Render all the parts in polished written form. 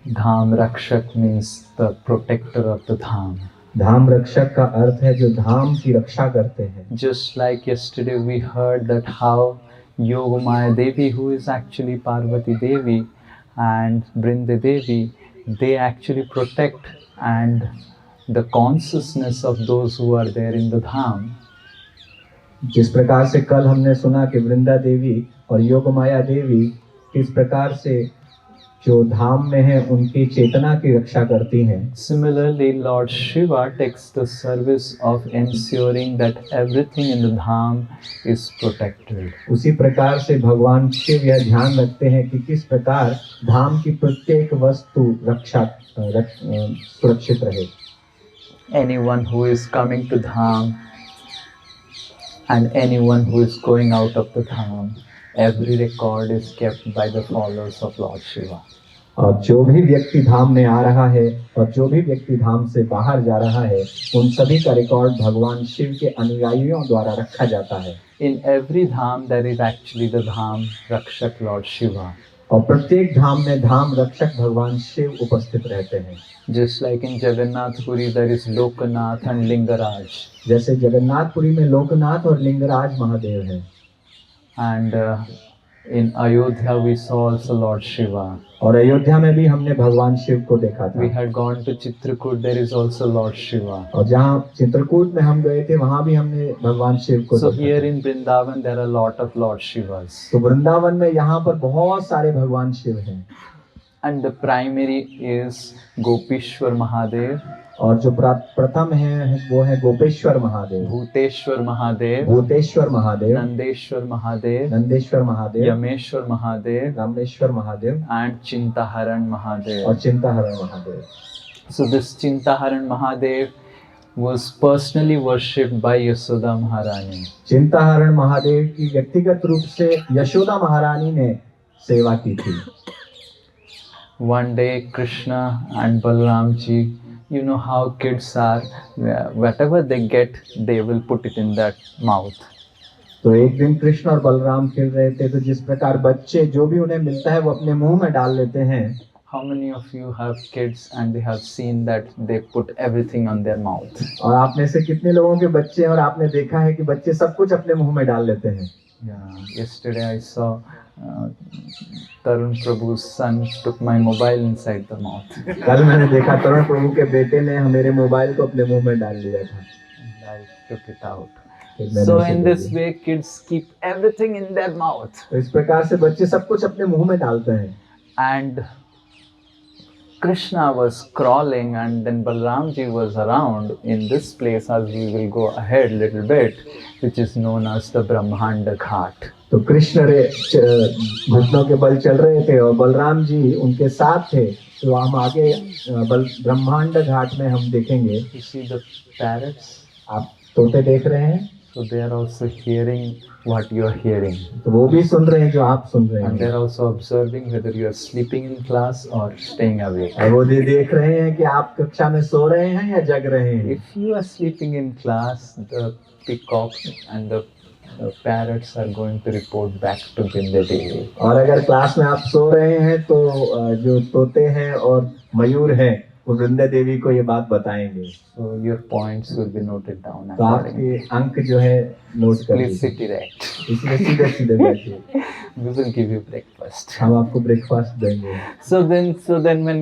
Dham Rakshak means the protector of the Dham. धाम रक्षक का अर्थ है जो धाम की रक्षा करते हैं. Just like yesterday we heard that how Yogamaya Devi, who is actually Parvati Devi, and Brinda Devi, they actually protect and the consciousness of those who are there in the Dham. जिस प्रकार से कल हमने सुना कि वृंदा देवी और योगमाया देवी किस प्रकार से जो धाम में है उनकी चेतना की रक्षा करती हैं. Similarly, Lord Shiva takes the service of ensuring that everything in the Dham is protected. उसी प्रकार से भगवान शिव यह ध्यान रखते हैं कि किस प्रकार धाम की प्रत्येक वस्तु सुरक्षित रहे. Anyone who is coming to Dham and anyone who is going out of the Dham, every record is kept by the followers of Lord Shiva. और जो भी व्यक्ति धाम में आ रहा है और जो भी व्यक्ति धाम से बाहर जा रहा है उन सभी का रिकॉर्ड भगवान शिव के अनुयायियों द्वारा रखा जाता है. In every Dham there is actually the Dham Rakshak Lord Shiva. और प्रत्येक धाम में धाम रक्षक भगवान शिव उपस्थित रहते हैं. Just like in Jagannath Puri there is Lokanath and Lingaraj. जैसे जगन्नाथपुरी में लोकनाथ और लिंगराज महादेव हैं. And in Ayodhya we saw also Lord Shiva. और अयोध्या में भी हमने भगवान शिव को देखा था. We had gone to Chitrakoot, there is also Lord Shiva. और जहाँ चित्रकूट में हम गए थे वहाँ भी हमने भगवान शिव को So देखा here था. in Vrindavan there are a lot of Lord Shivas. तो वृंदावन में यहाँ पर बहुत सारे भगवान शिव हैं. And the primary is Gopishwar Mahadev, और जो प्रथम है वो है Gopeshwar Mahadev, Bhuteshwar Mahadev, Bhuteshwar Mahadev, Nandeshwar Mahadev, Nandeshwar Mahadev, Yameshwar Mahadev, Rameshwar Mahadev and Chintaharan Mahadev. और Chintaharan Mahadev. So this Chintaharan Mahadev was personally worshipped by Yashoda Maharani. Chintaharan Mahadev की व्यक्तिगत रूप से यशोदा महारानी ने सेवा की थी. One day Krishna and Balram ji, you know how kids are, whatever they get they will put it in their mouth. तो एक दिन कृष्ण और बलराम खेल रहे थे तो जिस प्रकार बच्चे जो भी उन्हें मिलता है वो अपने मुंह में डाल लेते हैं. How many of you have kids and they have seen that they put everything on their mouth? और आप में से कितने लोगों के बच्चे हैं और आपने देखा है कि बच्चे सब कुछ अपने मुंह में डाल लेते हैं. Yeah, yesterday I saw Tarun Prabhu's son took my mobile inside the mouth. कल मैंने देखा तरुण प्रभु के बेटे ने मेरे मोबाइल को अपने मुंह में डाल लिया था. And I took it out. So in this way kids keep everything in their mouth. तो इस प्रकार से बच्चे सब कुछ अपने मुंह में डालते हैं. And Krishna was crawling and then Balramji was around in this place, as we will go ahead little bit, which is known as the Brahmanda Ghat. तो कृष्ण घुटनों के बल चल रहे थे और बलराम जी उनके साथ थे. तो हम आगे ब्रह्मांड घाट में हम देखेंगे. You see the parrots? आप तोते देख रहे हैं. So they are also hearing what you are hearing. तो वो भी सुन रहे हैं जो आप सुन रहे हैं. And they are also observing whether you are sleeping in class or staying awake. और वो देख रहे हैं कि आप कक्षा में सो रहे हैं या जग रहे हैं. If you are sleeping in class, the peacock and the parrots are going to report back to Brinda Devi. और अगर क्लास में आप सो रहे हैं तो जो तोते हैं और मयूर हैं वो वृंदा देवी को ये बात बताएंगे. So your points will be noted down. तो आपके अंक जो है नोट कर Please sit erect. इसलिए सीधे सीधे बैठिए. We will give you breakfast. हम आपको ब्रेकफास्ट देंगे. So then when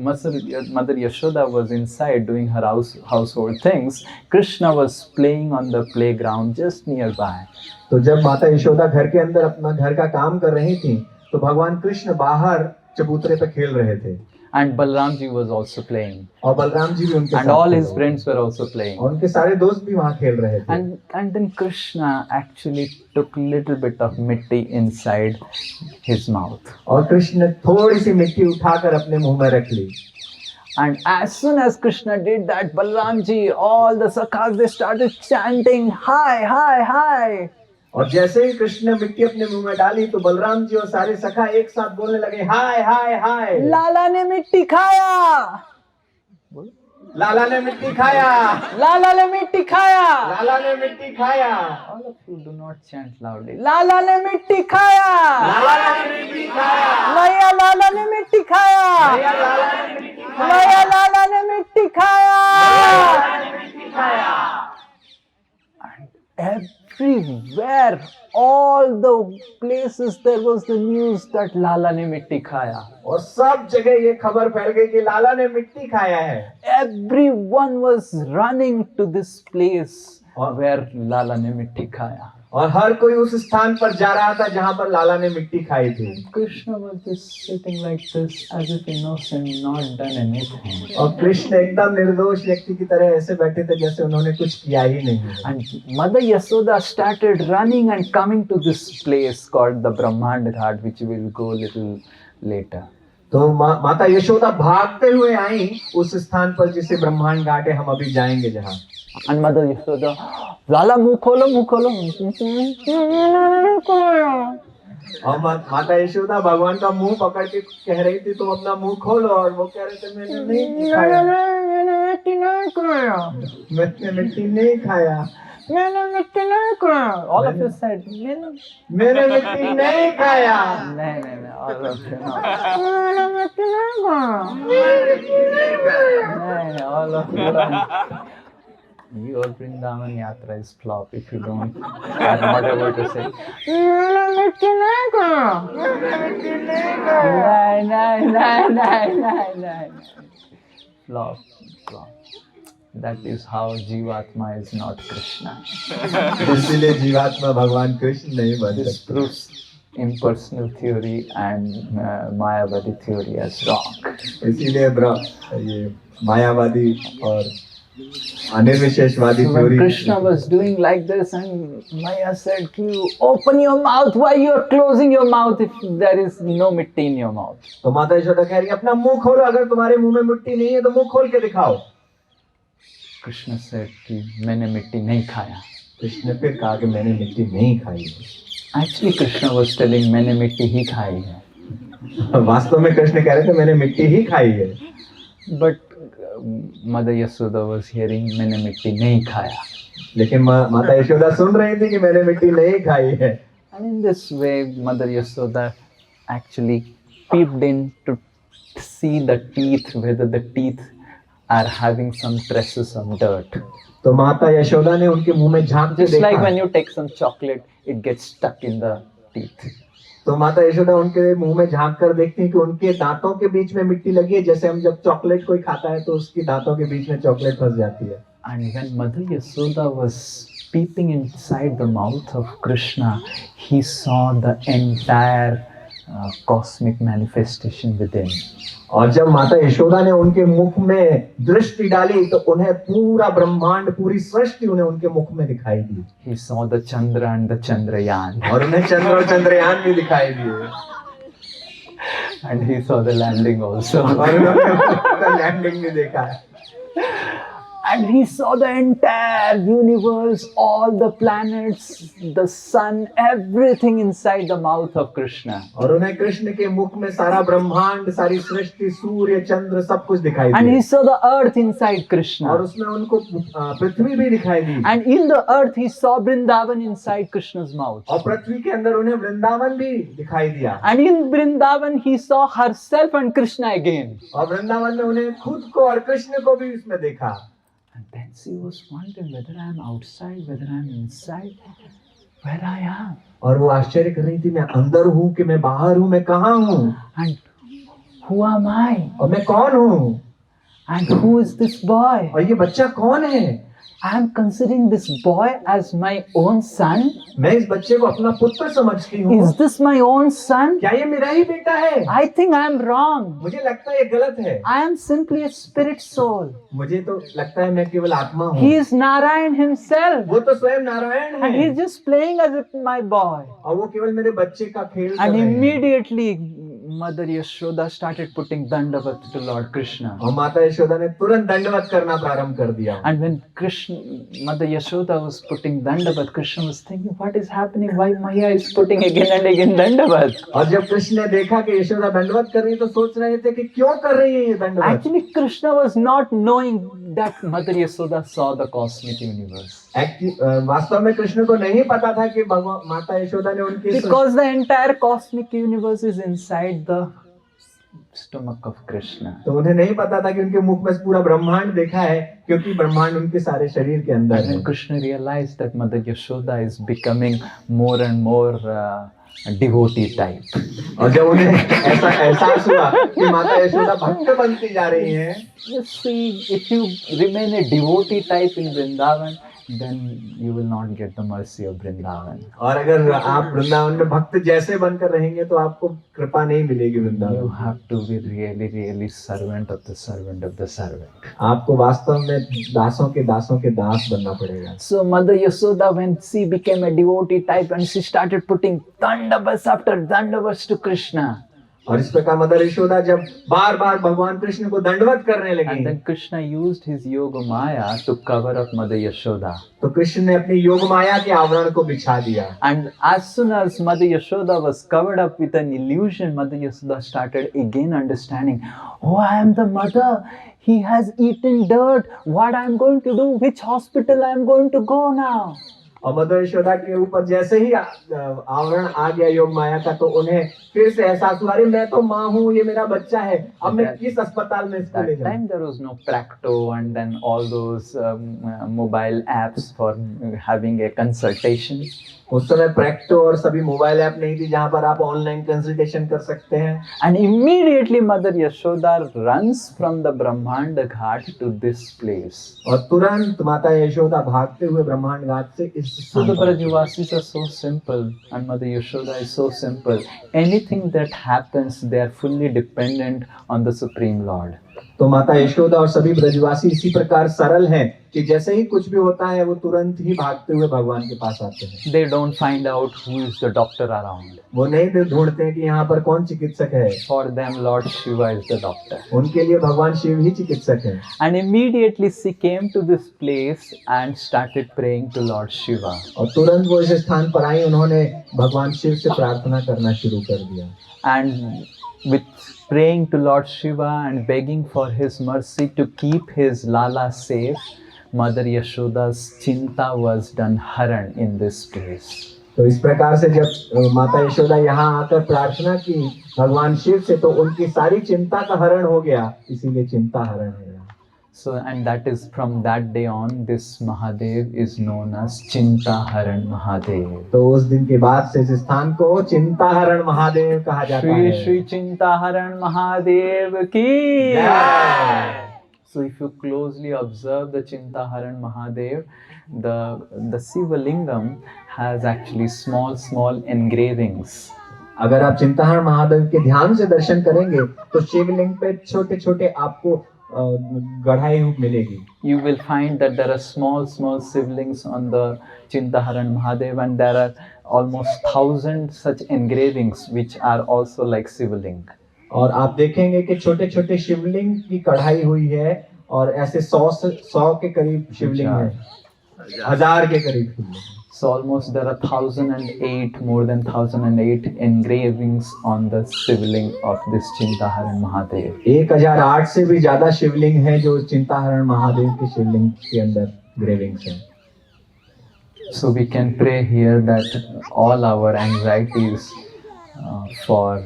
Mother Yashoda was inside doing her household things, Krishna was playing on the playground just nearby. तो जब माता यशोदा घर के अंदर अपना घर का काम कर रही थी तो भगवान कृष्ण बाहर चबूतरे पे खेल रहे थे. And Balramji was also playing. और बलराम जी भी उनके साथ And all his थे. friends were also playing. और उनके सारे दोस्त भी वहाँ खेल रहे थे. And then Krishna actually took little bit of mitti inside his mouth. और कृष्ण ने थोड़ी सी मिट्टी उठाकर अपने मुंह में रख ली. And as soon as Krishna did that, Balramji, all the sakhas, they started chanting, "Hi, hi, hi." और जैसे ही कृष्ण ने मिट्टी अपने मुंह में डाली तो बलराम जी और सारे सखा एक साथ बोलने लगे, हाय हाय हाय. लाला ने मिट्टी खाया. लाला ने मिट्टी खाया. लाला ने मिट्टी खाया. लाला ने मिट्टी खाया. All of you do not chant loudly. लाला ने मिट्टी खाया. लाला ने मिट्टी खाया. मैया लाला ने मिट्टी खाया. everywhere, all the places there was the news that Lala ने मिट्टी खाया. और सब जगह ये खबर फैल गई कि लाला ने मिट्टी खाया है. Everyone was running to this place where Lala ने मिट्टी खाया. और हर कोई उस स्थान पर जा रहा था जहां पर लाला ने मिट्टी खाई थी. Krishna was just sitting like this as if innocent, not done anything. और कृष्ण एकदम निर्दोष व्यक्ति की तरह ऐसे बैठे थे जैसे उन्होंने कुछ किया ही नहीं. And Mother Yasoda started running and coming to this place called the Brahmand Ghat, which we will go little later. तो माता यशोदा भागते हुए आई उस स्थान पर जिसे ब्रह्मांड घाट है, हम अभी जाएंगे जहाँ. And Mother Yasoda, लाला मुंह खोलो मुंह खोलो. और माता यशोदा भगवान का मुंह पकड़ के कह रही थी तुम अपना मुंह खोलो, और वो कह रहे थे मैंने नहीं खाया, मैंने मिट्टी नहीं खाया. All of you said, मैंने मिट्टी नहीं खाया. नहीं, all of you not. नहीं, all of you not. Your Vrindavan Yatra is flop if you don't are not able to say. No. Flop. That is how Jivatma is not Krishna. इसलिए जीवात्मा भगवान कृष्ण नहीं बन This सकते. proves impersonal theory and Mayavadi theory as wrong. इसीलिए ये मायावादी और अनिर्विशेषवादी So when theory. Krishna was doing like this and Maya said, you open your mouth, why you are closing your mouth if there is no mitti in your mouth? तो माता यशोदा कह रही है अपना मुंह खोलो, अगर तुम्हारे मुंह में मिट्टी नहीं है तो मुंह खोल के दिखाओ. Krishna said कि मैंने मिट्टी नहीं खाया. कृष्ण ने फिर कहा कि मैंने मिट्टी नहीं खाई है. Actually Krishna was telling मैंने मिट्टी ही खाई है. वास्तव में कृष्ण कह रहे थे मैंने मिट्टी ही खाई है. But Mother Yasoda was hearing मैंने मिट्टी नहीं खाया. लेकिन माता यशोदा सुन रही थी कि मैंने मिट्टी नहीं खाई है. And in this way Mother Yasoda actually peeped in to see the teeth, whether the teeth are having some traces of dirt. तो माता यशोदा ने उनके मुंह में झांक के Just like देखा. when you take some chocolate, it gets stuck in the teeth. तो माता यशोदा उनके मुंह में झांक कर देखती है कि उनके दांतों के बीच में मिट्टी लगी है. जैसे हम जब चॉकलेट कोई खाता है तो उसकी दांतों के बीच में चॉकलेट फंस जाती है. And when Mother Yasoda was peeping inside the mouth of Krishna, he saw the entire cosmic manifestation within. और जब माता यशोदा ने उनके मुख में दृष्टि डाली तो उन्हें पूरा ब्रह्मांड, पूरी सृष्टि उन्हें उनके मुख में दिखाई दी. He saw the Chandra and the Chandrayaan. और उन्हें चंद्र और चंद्रयान भी दिखाई दिए. And he saw the landing also. और उन्होंने लैंडिंग भी देखा है. And he saw the entire universe, all the planets, the sun, everything inside the mouth of Krishna. और उन्हें कृष्ण के मुख में सारा ब्रह्मांड, सारी सृष्टि, सूर्य, चंद्र सब कुछ दिखाई And he दिया. saw the earth inside और Krishna. उसमें उनको पृथ्वी भी दिखाई दी. And in the earth he saw Vrindavan inside Krishna's mouth. और पृथ्वी के अंदर उन्हें वृंदावन भी दिखाई दिया. And in Vrindavan he saw herself and Krishna again. और वृंदावन में उन्हें खुद को और कृष्ण को भी इसमें देखा. And then she was wondering whether I am outside, whether I am inside, where I am. और वो आश्चर्य कर रही थी, मैं अंदर हूँ कि मैं बाहर हूँ, मैं कहाँ हूँ, And who am I? और मैं कौन हूँ, And who is this boy? और ये बच्चा कौन है. I am considering this boy as my own son. मैं इस बच्चे को अपना पुत्र समझती हूँ. Is this my own son? क्या ये मेरा ही बेटा है. I think I am wrong. मुझे लगता है ये गलत है. I am simply a spirit soul. मुझे तो लगता है मैं केवल आत्मा हूँ. He is Narayan himself. वो तो स्वयं नारायण And he है. is just playing as if my boy. और वो केवल मेरे बच्चे का खेल कर And रहे हैं. immediately Mother Yashoda started putting dandavat to Lord Krishna. और माता यशोदा ने तुरंत दंडवत करना प्रारंभ कर दिया. And when Mother Yashoda was putting dandavat, Krishna was thinking, what is happening? Why Maya is putting again and again dandavat? और जब कृष्ण ने देखा कि यशोदा दंडवत कर रही है तो सोच रहे थे कि क्यों कर रही है ये दंडवत. Actually, Krishna was not knowing that Mother Yashoda saw the cosmic universe. वास्तव में कृष्ण को नहीं पता था कि भगवान माता यशोदा ने उनकी Because the entire cosmic universe is inside the stomach of Krishna. तो उन्हें नहीं पता था कि उनके मुख में पूरा ब्रह्मांड देखा है, क्योंकि ब्रह्मांड उनके सारे शरीर के अंदर And है। when Krishna realized that Mother Yashoda is becoming more and more devotee type, और जब उन्हें ऐसा एहसास हुआ कि माता यशोदा भक्त बनती जा रही हैं, you see, if you remain a devotee type in Vrindavan, then you will not get the mercy of Vrindavan. और अगर आप वृंदावन में भक्त जैसे बनकर रहेंगे तो आपको कृपा नहीं मिलेगी You Vrindavan. have to be really, really servant of the servant of the servant. आपको वास्तव में दासों के दास बनना पड़ेगा। So Mother Yashoda, when she became a devotee type and she started putting dandavats after dandavats to Krishna, और इस प्रकार मदर यशोदा जब बार बार भगवान कृष्ण को दंडवत करने and लगी, then Krishna used his yoga maya to cover up Mother Yashoda. तो कृष्ण ने अपनी योग माया के आवरण को बिछा दिया। And as soon as Mother Yashoda was covered up with an illusion, Mother Yashoda started again understanding, oh, I am the mother. He has eaten dirt. What I am going to do? Which hospital I am going to go now? और mother Yashoda के ऊपर जैसे ही आवरण आ गया योग माया का, तो उन्हें फिर से एहसास हुआ, अरे मैं तो माँ हूँ, ये मेरा बच्चा है, अब मैं किस अस्पताल में इसको ले That जाऊँ। time there was no Practo and then all those mobile apps for having a consultation. उस समय प्रैक्टो और सभी मोबाइल ऐप नहीं थी जहाँ पर आप ऑनलाइन कंसल्टेशन कर सकते हैं। And immediately Mother Yashoda runs from the Brahmanda Ghat to this place. और तुरंत माता यशोदा भागते हुए ब्रह्मांड घाट से इस So स्थान the पर Brajavasis are so simple and Mother Yashoda is so simple. Anything that happens, they are fully dependent on the Supreme Lord. तो माता यशोदा और सभी ब्रजवासी इसी प्रकार सरल हैं कि जैसे ही कुछ भी होता है वो तुरंत ही भागते हुए भगवान के पास आते हैं। They don't find out who is the doctor around. वो नहीं ढूंढते हैं कि यहाँ पर कौन चिकित्सक है। For them, Lord Shiva is the doctor. उनके लिए भगवान शिव ही चिकित्सक है। And immediately she came to this place and started praying to Lord Shiva. और तुरंत वो इस स्थान पर आई, उन्होंने भगवान शिव से प्रार्थना करना शुरू कर दिया। And with praying to Lord Shiva and begging for his mercy to keep his Lala safe, Mother Yashoda's chinta was done haran in this place. तो इस प्रकार से जब माता यशोदा यहाँ आकर प्रार्थना की भगवान शिव से, तो उनकी सारी चिंता का हरण हो गया, इसीलिए चिंता हरण है। So, and that is from that day on, this Mahadev is known as Chintaharan Mahadev. तो उस दिन के बाद से इस स्थान को चिंताहरण महादेव कहा जाता Shri है। Shri Chintaharan Mahadev ki जय। So if you closely observe the Chintaharan Mahadev, the Shiva Lingam has actually small engravings. अगर आप चिंताहरण महादेव के ध्यान से दर्शन करेंगे तो शिवलिंग पे छोटे छोटे आपको गढ़ाई मिलेगी। You will find that there are small shivlings on the Chintaharan Mahadev, and there are almost 1,000 such engravings which are also like शिवलिंग. और आप देखेंगे कि छोटे छोटे शिवलिंग की कढ़ाई हुई है, और ऐसे 100 के करीब शिवलिंग है, 1000 के करीब शिवलिंग। So almost there are 1,008, more than 1,008 engravings on the shivling of this Chintaharan Mahadev. 1008 से भी ज्यादा शिवलिंग है जो चिंताहरण महादेव के शिवलिंग के अंदर ग्रेविंग्स हैं। So we can pray here that all our anxieties for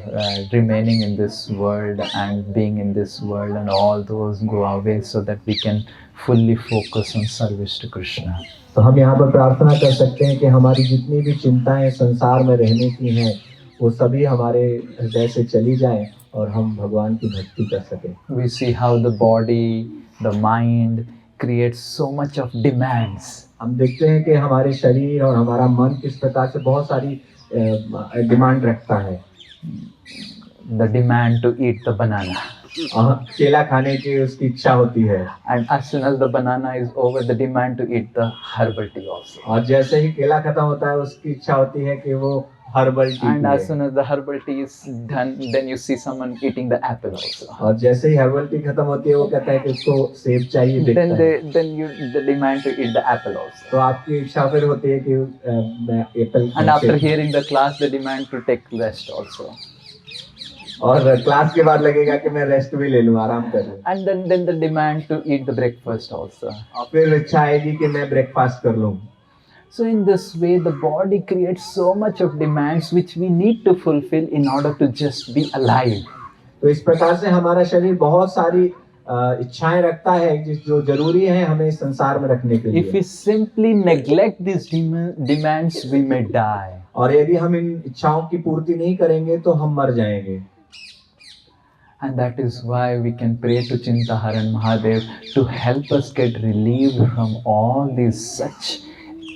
remaining in this world and being in this world and all those go away, so that we can fully focus on service to Krishna. तो हम यहाँ पर प्रार्थना कर सकते हैं कि हमारी जितनी भी चिंताएं संसार में रहने की हैं, वो सभी हमारे हृदय से चली जाएं और हम भगवान की भक्ति कर सकें। We see how the body, the mind creates so much of demands. हम देखते हैं कि हमारे शरीर और हमारा मन किस प्रकार से बहुत सारी डिमांड रखता है। The demand to eat the banana. केला खाने की उसकी इच्छा होती है, And as soon as the banana is over, the demand to eat the herbal tea also. और जैसे ही केला खत्म होता है उसकी इच्छा होती है कि वो हर्बल टी And as पिए। soon as the herbal tea is done, then you see someone eating the apple also. और जैसे ही हर्बल टी खत्म होती है वो कहता है कि उसको सेब चाहिए, देखता है। The demand to eat the apple also. तो आपकी इच्छा फिर होती है कि मैं Apple And after hearing the class, the demand to take rest also. और क्लास के बाद लगेगा कि मैं रेस्ट भी ले लूं, आराम कर लूं। And then the demand to eat the breakfast also. और फिर इच्छा आएगी कि मैं ब्रेकफास्ट कर लूं। So in this way, the body creates so much of demands which we need to fulfill in order to just be alive. तो इस प्रकार से हमारा शरीर बहुत सारी इच्छाएं रखता है जो जरूरी है हमें इस संसार में रखने के If we लिए। simply neglect these demands, we may die. और यदि हम इन इच्छाओं की पूर्ति नहीं करेंगे तो हम मर जाएंगे। And that is why we can pray to Chintaharan Mahadev to help us get relieved from all these such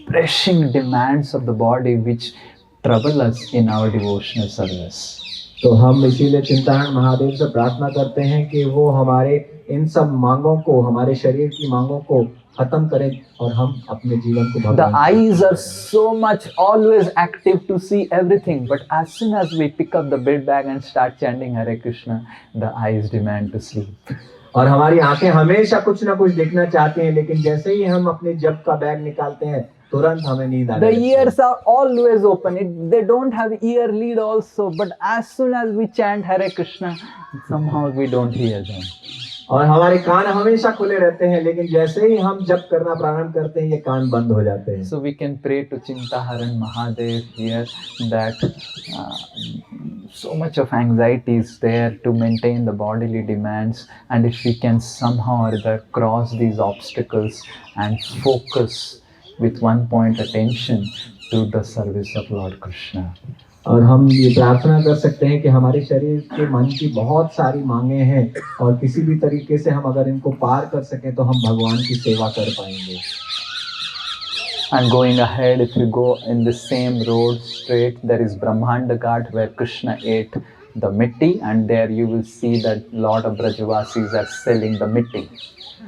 pressing demands of the body which trouble us in our devotional service. तो हम इसीलिए चिंताहरण महादेव से प्रार्थना करते हैं कि वो हमारे इन सब मांगों को, हमारे शरीर की मांगों को खत्म करें और हम अपने जीवन को The भगवान eyes are so much always active to see everything, but as soon as we pick up the bed bag and start chanting Hare Krishna, the eyes demand to sleep. और हमारी आंखें हमेशा कुछ ना कुछ देखना चाहती हैं, लेकिन जैसे ही हम अपने जप का बैग निकालते हैं तुरंत हमें नींद आ The जाती है। ears are always open. They don't have ear lead also, but as soon as we chant Hare Krishna, somehow we don't hear them. और हमारे कान हमेशा खुले रहते हैं, लेकिन जैसे ही हम जप करना प्रारंभ करते हैं ये कान बंद हो जाते हैं। So we can pray to Chintaharan Mahadev here that so much of anxiety is there to maintain the bodily demands, and if we can somehow or other cross these obstacles and focus with one point attention to the service of Lord Krishna. और हम ये प्रार्थना कर सकते हैं कि हमारे शरीर के मन की बहुत सारी मांगे हैं और किसी भी तरीके से हम अगर इनको पार कर सकें तो हम भगवान की सेवा कर पाएंगे। And going ahead, if you go in the same road straight, there is Brahmanda Ghat where Krishna ate the mitti, and there you will see that lot of Brajavasis are selling the mitti.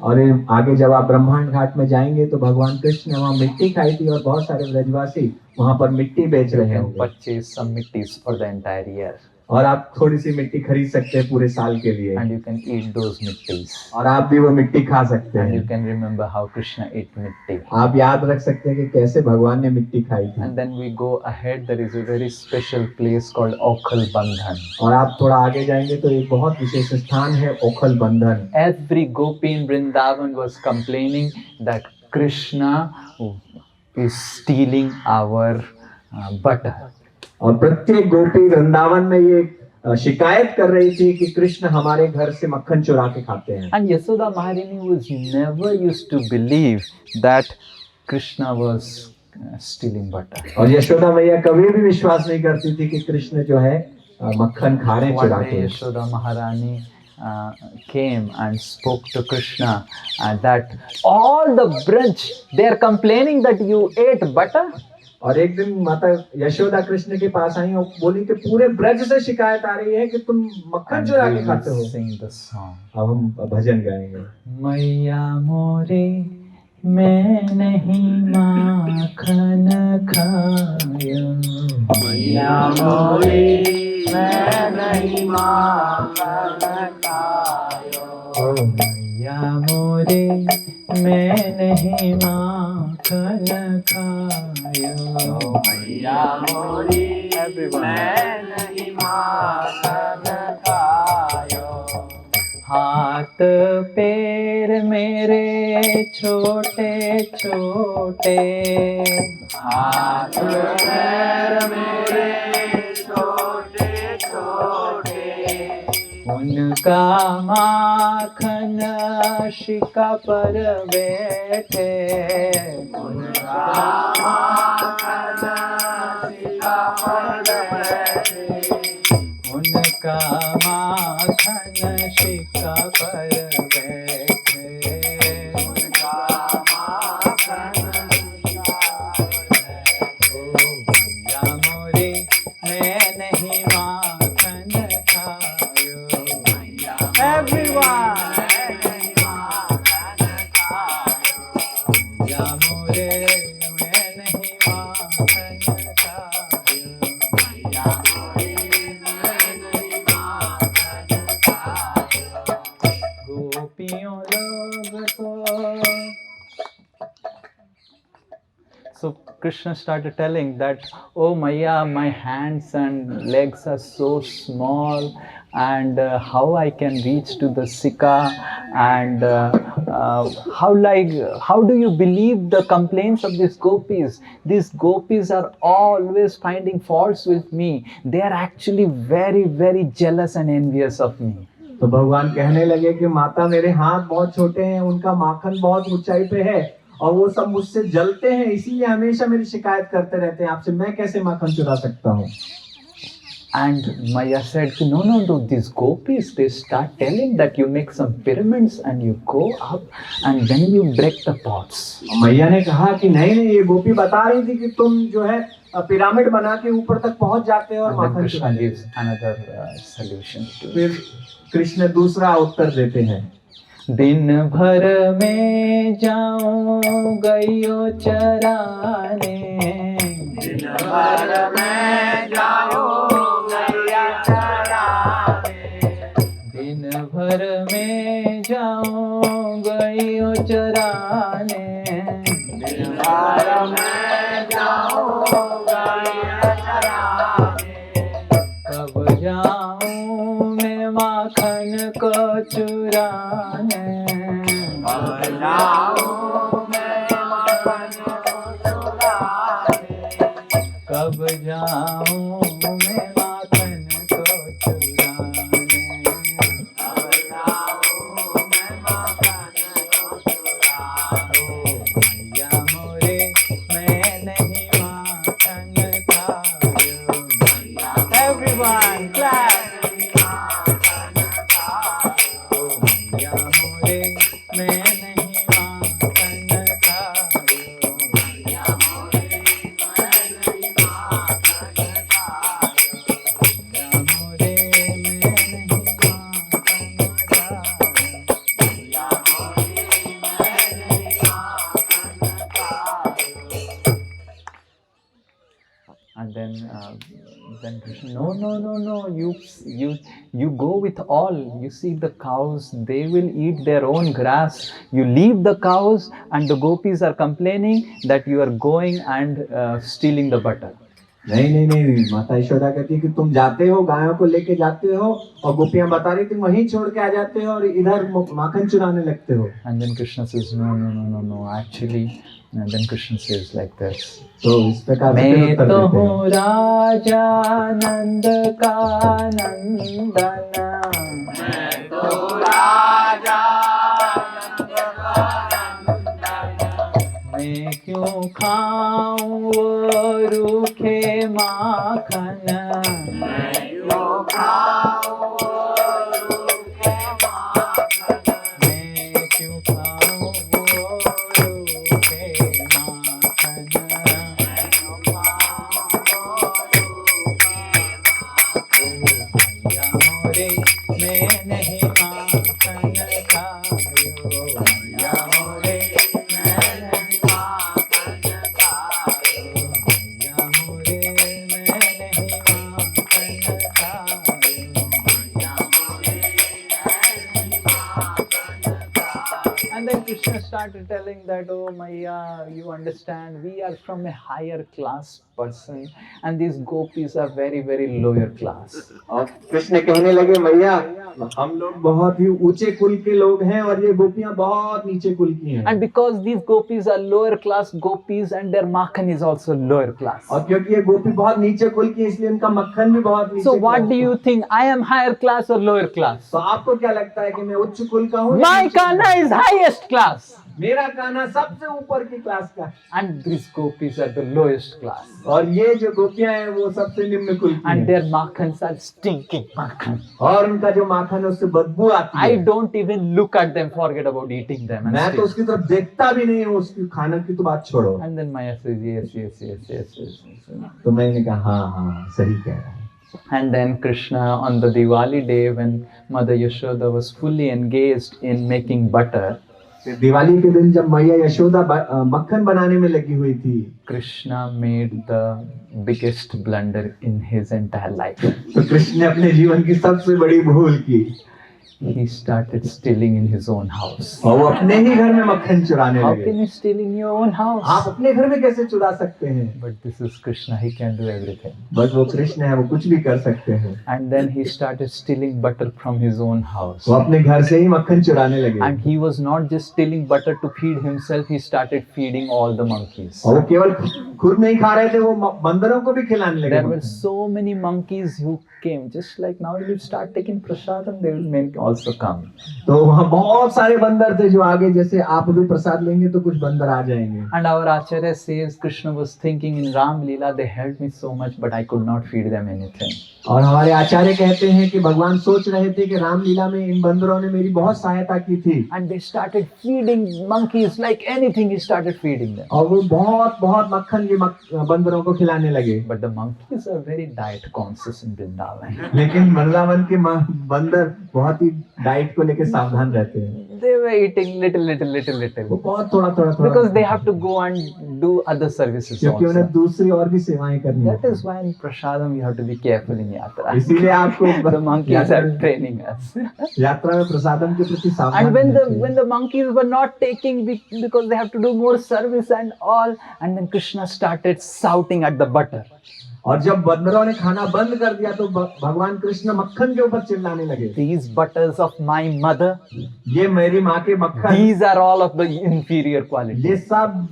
और आगे जब आप ब्रह्मांड घाट में जाएंगे तो भगवान कृष्ण ने वहाँ मिट्टी खाई थी और बहुत सारे ब्रजवासी वहाँ पर मिट्टी बेच You रहे can होंगे। purchase some mittis for the entire year, और आप थोड़ी सी मिट्टी खरीद सकते हैं पूरे साल के लिए and you can eat those mittis, और आप भी वो मिट्टी खा सकते and you हैं। can remember how Krishna ate mitti. आप याद रख सकते हैं कि कैसे भगवान ने मिट्टी खाई थी। And then we go ahead, there is a very special place called Okhal Bandhan. और आप थोड़ा आगे जाएंगे तो एक बहुत विशेष स्थान है ओखल बंधन। Every gopi in Vrindavan was complaining that Krishna is stealing our butter. और प्रत्येक गोपी वृंदावन में ये शिकायत कर रही थी कि कृष्ण हमारे घर से मक्खन चुरा के खाते हैं। And Yasoda Maharani was never used to believe that Krishna was stealing butter. और यशोदा मैया कभी भी विश्वास नहीं करती थी कि कृष्ण जो है मक्खन खा रहे हैं One चुरा day के। Yashoda Maharani came and spoke to Krishna that all the branch, they are complaining that you ate butter. और एक दिन माता यशोदा कृष्ण के पास आई और बोली कि पूरे ब्रज से शिकायत आ रही है कि तुम मक्खन And चुरा we के खाते will हो। sing the song. अब हम भजन गाएंगे। मैया मोरे मैं नहीं माखन खायो, मैया मोरे मैं नहीं माखन खायो, ओ मैया मोरे मैं नहीं माखन खायो, ओ मैया मोरे मैं नहीं माखन खायो। हाथ पैर मेरे छोटे छोटे, हाथ पैर मेरे छोटे छोटे, उनका माखन शिका पर बैठे, उनका माखन शिका पर बैठे, उनका माखन शिका पर बैठे, उनका माखन शिका पर बैठे। ओ मैया मोरे मैं नहीं माखन खायो, everyone मैं नहीं माखन खायो, मैया मोरे मैं नहीं माखन खायो, मैया मोरे मैं नहीं माखन खायो। गोपियों लोग को। So Krishna started telling that, oh Maya, my hands and legs are so small, and how I can reach to the Sika, and how do you believe the complaints of these gopis? These gopis are always finding faults with me. They are actually very, very jealous and envious of me. तो भगवान कहने लगे कि माता, मेरे हाथ बहुत छोटे हैं, उनका माखन बहुत ऊंचाई पे है और वो सब मुझसे जलते हैं, इसीलिए हमेशा मेरी शिकायत करते रहते हैं आपसे, मैं कैसे माखन चुरा सकता हूँ। And Maya said, no, these gopis, they start telling that you make some pyramids and you go up and then you break the pots. मैया ने कहा कि नहीं, ये गोपी बता रही थी कि तुम जो है पिरामिड बना के ऊपर तक पहुंच जाते हो और माखन Krishna gives another solution to it. फिर कृष्ण दूसरा उत्तर देते हैं। दिन भर में जाऊं गइयो चराने, दिन भर में जाऊं गइया चराने, दिन भर में जाऊं गइयो चराने, दिन भर में जाऊं गइया चराने, कब जाऊं मैं माखन को चुराने, कब जाऊं मैं माखन को चुराने, कब जाऊं मैं माखन को चुराने, कब जाऊं मैं माखन को चुराने, मैया मोरे मैं नहीं माखन खायो, everyone clap. मैया मोरे मैं नहीं माखन खायो, मैया मोरे मैं नहीं माखन खायो, मैया मोरे मैं नहीं माखन खायो, मैया मोरे मैं नहीं माखन खायो. And then Krishna, no, you go with all. You see the cows, they will eat their own grass. You leave the cows and the gopis are complaining that you are going and stealing the butter. नहीं, माता यशोदा कहती है कि तुम जाते हो, गायों को लेके जाते हो और गोपियां बता रही तुम वहीं छोड़ के आ जाते हो और इधर माखन चुराने लगते हो। And then Krishna says, no, actually. And then Krishna says like this. तो इस प्रकार से मैं उत्तर तो देते हूँ हैं। राजा नंद का नंदन, मैं तो राजा नंद का नंदन, मैं क्यों खाऊं वो रूखे माखन, मैं क्यों खाऊं वो रूखे माखन, मैं क्यों खाऊं वो रूखे माखन, मैं क्यों खाऊं वो रूखे माखन, मैया मोरे मैं नहीं माखन खायो, मैया मोरे मैं नहीं माखन खायो, मैया मोरे मैं नहीं माखन खायो, मैया मोरे मैं नहीं माखन खायो. And then Krishna started telling that, oh Maya, you understand, we are from a higher class person and these gopis are very, very lower class. और कृष्ण कहने लगे, मैया हम लोग बहुत ही ऊंचे कुल के लोग हैं और ये गोपियां बहुत नीचे कुल की हैं। And because these gopis are lower class gopis and their makhan is also lower class. और क्योंकि ये गोपी बहुत नीचे कुल की, इसलिए इनका मक्खन भी बहुत नीचे। So what do you think? I am higher class or lower class? तो आपको क्या लगता है कि मैं उच्च कुल का हूँ? My Kana is highest class. मेरा कान्हा सबसे ऊपर की क्लास का। And these gopis are the lowest class. और ये जो गोपियां हैं वो सबसे निम्न कुल की And हैं। their makhans are stinking makhan. और उनका जो माखन है उससे बदबू आती I है। don't even look at them, forget about eating them. And मैं तो still. उसकी तरफ देखता भी नहीं हूँ, उसकी खाने की तो बात छोड़ो। And then Maya says, yes. तो मैंने कहा हाँ सही कह रहा है। And then Krishna on the Diwali day when Mother Yashoda was fully engaged in making butter, Diwali के दिन जब मैया यशोदा मक्खन बनाने में लगी हुई थी, Krishna made the biggest blunder in his entire life. तो कृष्ण ने अपने जीवन की सबसे बड़ी भूल की। he started stealing in his own house. और वो अपने ही घर में मक्खन चुराने How लगे। can you steal in your own house? आप अपने घर में कैसे चुरा सकते हैं? But this is Krishna, he can do everything. बस वो कृष्ण है, वो कुछ भी कर सकते हैं। And then he started stealing butter from his own house. वो अपने घर से ही मक्खन चुराने लगे। And he was not just stealing butter to feed himself, he started feeding all the monkeys. और वो केवल खुद नहीं खा रहे थे, वो बंदरों को भी खिलाने लगे। There were so many monkeys who came, just like now you start taking prasadam, they will also come. तो वहाँ बहुत सारे बंदर थे जो आगे, जैसे आप भी प्रसाद लेंगे तो कुछ बंदर आ जाएंगे। And our Acharya says Krishna was thinking in Ram Leela, they helped me so much, but I could not feed them anything. और हमारे आचार्य कहते हैं कि भगवान सोच रहे थे कि रामलीला में इन बंदरों ने मेरी बहुत सहायता की थी। And they started feeding monkeys like anything. He started feeding them. और वो बहुत मक्खन ये बंदरों को खिलाने लगे। But the monkeys are very diet conscious in Vrindavan. लेकिन वृंदावन के बंदर बहुत ही डाइट को लेकर सावधान रहते हैं। They were eating little. वो बहुत थोड़ा Because they have to go and do other services क्योंकि उन्हें also. दूसरी और भी सेवाएं करनी That है। is why in prasadam you have to be careful in yatra. इसीलिए आपको The monkeys are training us. यात्रा में प्रसादम के प्रति सावधान And रहना चाहिए। when the monkeys were not taking because they have to do more service and all, and then Krishna started shouting at the butter. और जब बंदरों ने खाना बंद कर दिया तो भगवान कृष्ण मक्खन के ऊपर चिल्लाने लगे। These butters of my mother, ये मेरी माँ के मक्खन, these are all of the inferior quality. ये सब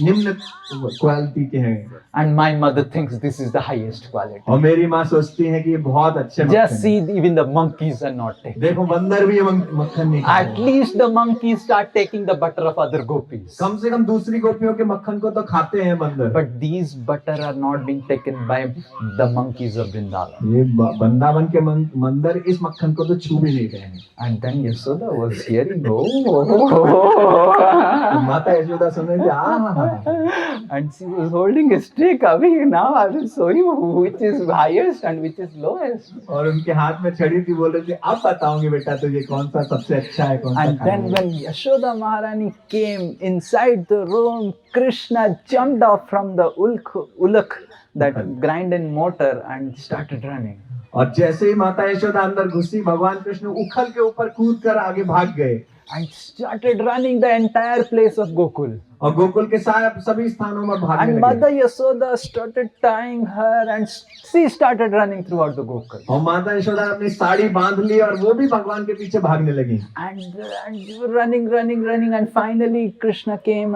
निम्न क्वालिटी के हैं। And my mother thinks this is the highest quality. और मेरी माँ सोचती है कि ये बहुत अच्छे मक्खन Just हैं। see, even the monkeys are not taking. देखो बंदर भी ये मक्खन नहीं खा At रहे। least the monkeys start taking the butter of other gopis. कम से कम दूसरी गोपियों के मक्खन को तो खाते हैं बंदर। But these butter are not being taken by the monkeys of Vrindavan. ये वृंदावन के बंदर इस मक्खन को तो छू भी नहीं रहे हैं। And then Yasoda was hearing, तो oh, माता यशोदा सुन रही थी, and she was holding a stick. Abhi, now I will show you which is highest and which is lowest. और उनके हाथ में छड़ी थी, बोल रही थी अब बताऊंगी बेटा तुझे कौन सा सबसे अच्छा है, कौन सा And then खाना है। when Yashoda Maharani came inside the room, Krishna jumped off from the ulak, that grinding mortar, and started running. और जैसे ही माता यशोदा अंदर घुसी, भगवान कृष्ण उखल के ऊपर कूद कर आगे भाग गए And started running the entire place of Gokul. और गोकुल के सभी स्थानों में भागने And लगे। Mother Yasoda started tying her and she started running throughout the Gokul. और माता यशोदा ने अपनी साड़ी बांध ली और वो भी भगवान के पीछे भागने लगी। And running and finally Krishna came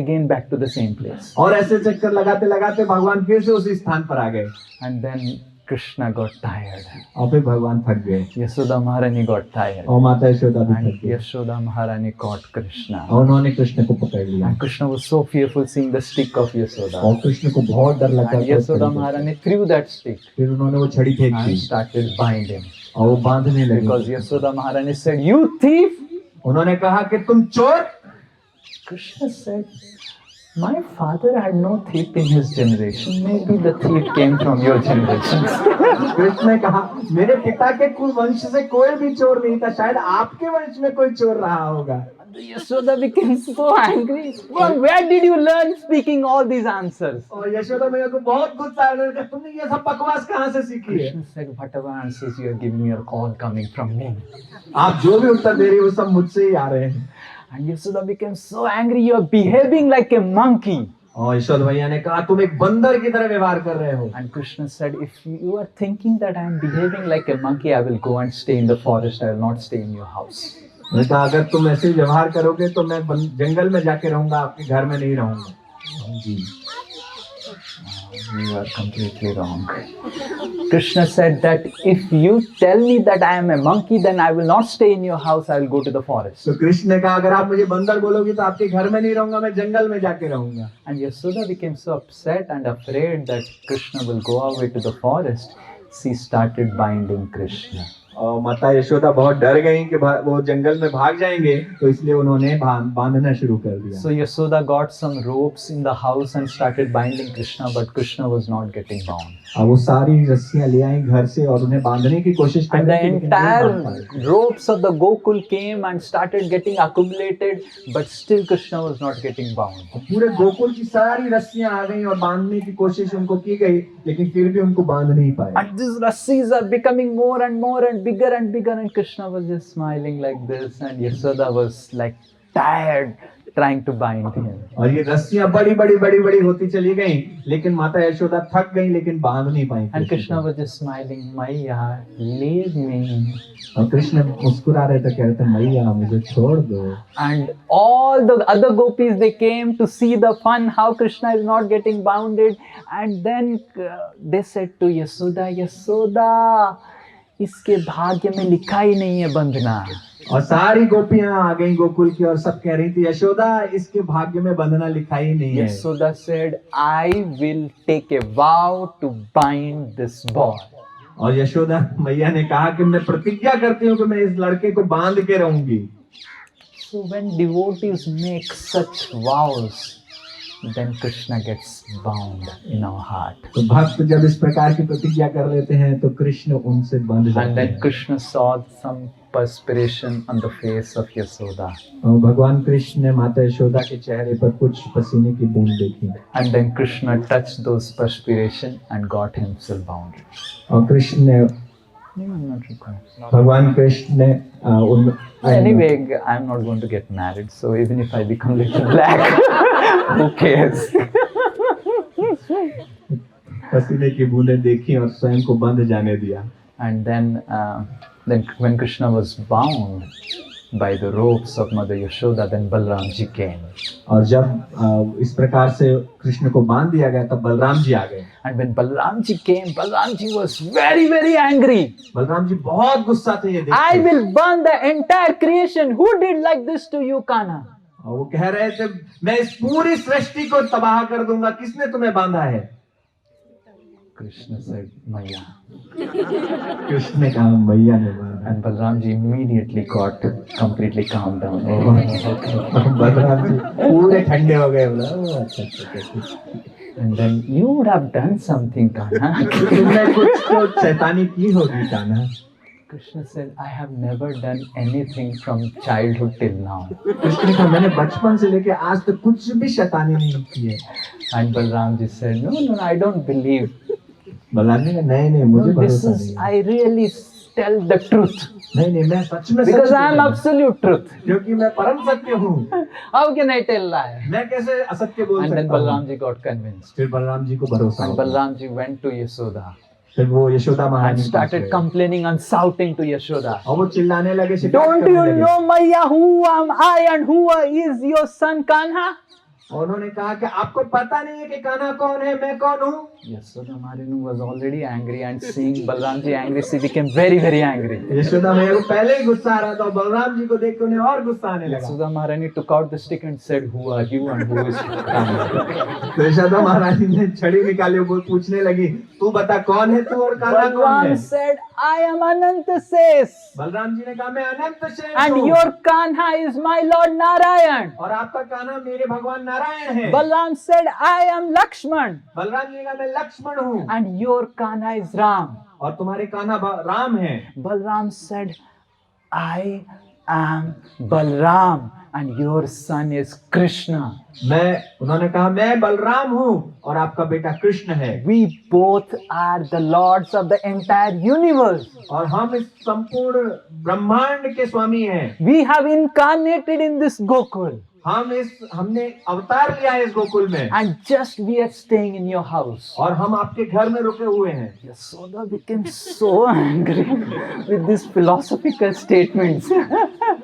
again back to the same place. और ऐसे चक्कर लगाते लगाते भगवान फिर से उसी स्थान पर आ गए। And then Krishna got tired. और फिर भगवान थक गए Yasoda Maharani got tired. और माता यशोदा भी And थक गई Yashoda Maharani caught Krishna. और उन्होंने कृष्ण को पकड़ लिया। And Krishna was so fearful seeing the stick of Yasoda. और कृष्ण को बहुत डर लगा। And Yasoda Maharani threw that stick फिर उन्होंने वो छड़ी फेंक दी and started binding. और वो बांधने लगी। Because Yasoda Maharani said, "You thief!" उन्होंने कहा कि तुम चोर। Krishna said, "My father had no thief in his generation. Maybe the thief came from your generation." Krishna ने कहा मेरे पिता के कुल वंश से कोई भी चोर नहीं था, शायद आपके वंश में कोई चोर रहा होगा। Yasoda became so angry. From where did you learn speaking all these answers? और यशोदा मैया को बहुत गुस्सा आया, उन्होंने कहा तुमने ये सब बकवास कहाँ से सीखी है? Krishna said, "Whatever answers you are giving me are all coming from me." आप जो भी उत्तर दे रही हो वो सब मुझसे ही आ रहे हैं। And Yasoda became so angry. You are behaving like a monkey. और यशोदा मैया ने कहा तुम एक बंदर की तरह व्यवहार कर रहे हो। And Krishna said, "If you are thinking that I am behaving like a monkey, I will go and stay in the forest. I will not stay in your house." मैंने कहा अगर तुम ऐसे ही व्यवहार करोगे तो मैं जंगल में जाके रहूंगा, आपके घर में नहीं रहूंगा। जी You are completely wrong. Krishna said that if you tell me that I am a monkey, then I will not stay in your house. I will go to the forest. तो कृष्ण ने कहा अगर आप मुझे बंदर बोलोगे तो आपके घर में नहीं रहूंगा, मैं जंगल में जाके रहूंगा। And Yasoda became so upset and afraid that Krishna will go away to the forest. She started binding Krishna. और माता यशोदा बहुत डर गई कि वो जंगल में भाग जाएंगे, तो इसलिए उन्होंने बांधना शुरू कर दिया। So Yasoda got some ropes in the house and started binding Krishna, but Krishna was not getting bound. अब वो सारी रस्सियां ले आई घर से और उन्हें बांधने की कोशिश कर And the रही थी, लेकिन नहीं बांध entire pi. ropes of the Gokul came and started getting accumulated, but still Krishna was not getting bound. पूरे गोकुल की सारी रस्सियां आ गई और बांधने की कोशिश उनको की गई, लेकिन फिर भी उनको बांध नहीं पाए। And these rassis are becoming more and bigger and bigger, and Krishna was just smiling like this, and Yasoda was like tired trying to bind him. और ये रस्सियां बड़ी बड़ी बड़ी बड़ी होती चली गई, लेकिन माता यशोदा थक गई, लेकिन बांध नहीं पाई And कृष्ण Krishna को। was just smiling, Maya, leave me. और कृष्ण मुस्कुरा रहे थे, कह रहे थे मैया मुझे छोड़ दो। And all the other gopis, they came to see the fun, how Krishna is not getting bounded. And then they said to Yasoda, Yasoda, इसके भाग्य में लिखा ही नहीं है बंधना. और सारी गोपियां आ गई गोकुल की और सब कह रही थी यशोदा इसके भाग्य में बंधना लिखा ही नहीं है। Yasoda said, I will take a vow to bind this boy. और यशोदा मैया ने कहा कि मैं प्रतिज्ञा करती हूँ कि मैं इस लड़के को बांध के रहूंगी। So when devotees make such vows, then Krishna gets bound in our heart. तो भक्त जब इस प्रकार की प्रतिज्ञा कर लेते हैं तो कृष्ण उनसे बंध And जाते then हैं। Krishna saw some perspiration on the face of Yasoda. और भगवान कृष्ण ने माता यशोदा के चेहरे पर कुछ पसीने की बूंद देखी And then Krishna touched those perspiration and got himself bound. और कृष्ण ने No, I'm not required. भगवान कृष्ण ने उन Anyway, I'm not going to get married, so even if I become little black, who cares? पसीने की बूंदें देखी और स्वयं को बंध जाने दिया। And then when Krishna was bound by the ropes of Mother Yashoda, then Balramji came. और जब इस प्रकार से कृष्ण को बांध दिया गया तब बलराम जी आ गए। And when Balramji came, Balramji was very, very angry. Balram ji बहुत गुस्सा थे ये देख I के। will burn the entire creation. Who did like this to you, Kana? और वो कह रहे थे मैं इस पूरी सृष्टि को तबाह कर दूंगा, किसने तुम्हें बांधा है? Krishna said, Maya. कृष्ण ने कहा मैया ने बांधा। And Balramji immediately got completely calmed down. Balram ji पूरे ठंडे हो गए, बोला "ओह, अच्छा अच्छा अच्छा।" And then you would have done something, Kana. तुमने कुछ तो शैतानी की होगी Kanha. Krishna said, I have never done anything from childhood till now. Krishna ने कहा मैंने बचपन से लेके आज तक कुछ भी शैतानी नहीं की है। And Balramji said, no, I don't believe. Balram ji ने नहीं मुझे No, this भरोसा is, नहीं है। I really tell the truth. नहीं मैं सच में Because सच I am बोल रहा हूँ। absolute truth. क्योंकि मैं परम सत्य हूँ, How can I tell lie? मैं कैसे असत्य बोल And then सकता हूँ? Balramji got convinced. फिर बलराम जी को भरोसा And हो गया। Balramji went to Yasoda फिर वो यशोदा and महारानी के पास started गए। complaining and shouting to Yashoda. और वो चिल्लाने लगे, शिकायत Don't करने you लगे। know, Maya, who am I and who is your son Kanha? और उन्होंने कहा कि आपको पता नहीं है कि कान्हा कौन है, मैं कौन हूँ? Yasoda Marinu was already angry, and seeing Balramji angry, she became very, very angry. Yashoda मैया को पहले ही गुस्सा आ रहा था और बलराम जी को देख के उन्हें और गुस्सा आने लगा। Yasoda Maharani took out the stick and said, who are you and who is Kanha? तो यशोदा महारानी ने छड़ी निकाली, वो पूछने लगी तू बता कौन है तू और कान्हा कौन Balram है? said, I am Ananta Ses, Balram ji ने कहा मैं अनंत शेष and हूँ your Kanha is my Lord Narayan. और आपका कान्हा मेरे भगवान नारायण है। Balram said, I am Lakshman, Balram ji ने कहा मैं लक्ष्मण हूँ and your Kanha is Ram. और तुम्हारे कान्हा राम है। Balram said, I am Balram, and your son is Krishna. उन्होंने कहा मैं बलराम हूँ और आपका बेटा कृष्ण है We both are the lords of the entire universe. और हम इस संपूर्ण ब्रह्मांड के स्वामी हैं। We have incarnated in this Gokul, हमने अवतार लिया है इस गोकुल में and just we are staying in your house. और हम आपके घर में रुके हुए हैं। Yasoda became so angry with these philosophical statements.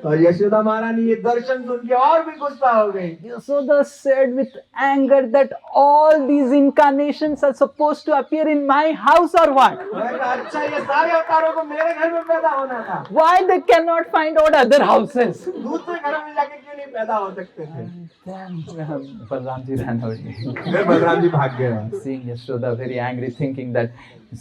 और यशोदा महारानी ये दर्शन सुन के और भी गुस्सा हो गई। Yasoda said with anger that all these incarnations are supposed to appear in my house or what? उन्होंने कहा, अच्छा ये सारे अवतारों को मेरे घर में पैदा होना था, Why they cannot find out other houses? दूसरे घरों में जाके क्यों नहीं पैदा हो सकते थे? Then Balramji ran away. फिर बलराम जी भाग गए Seeing Yashoda very angry, thinking that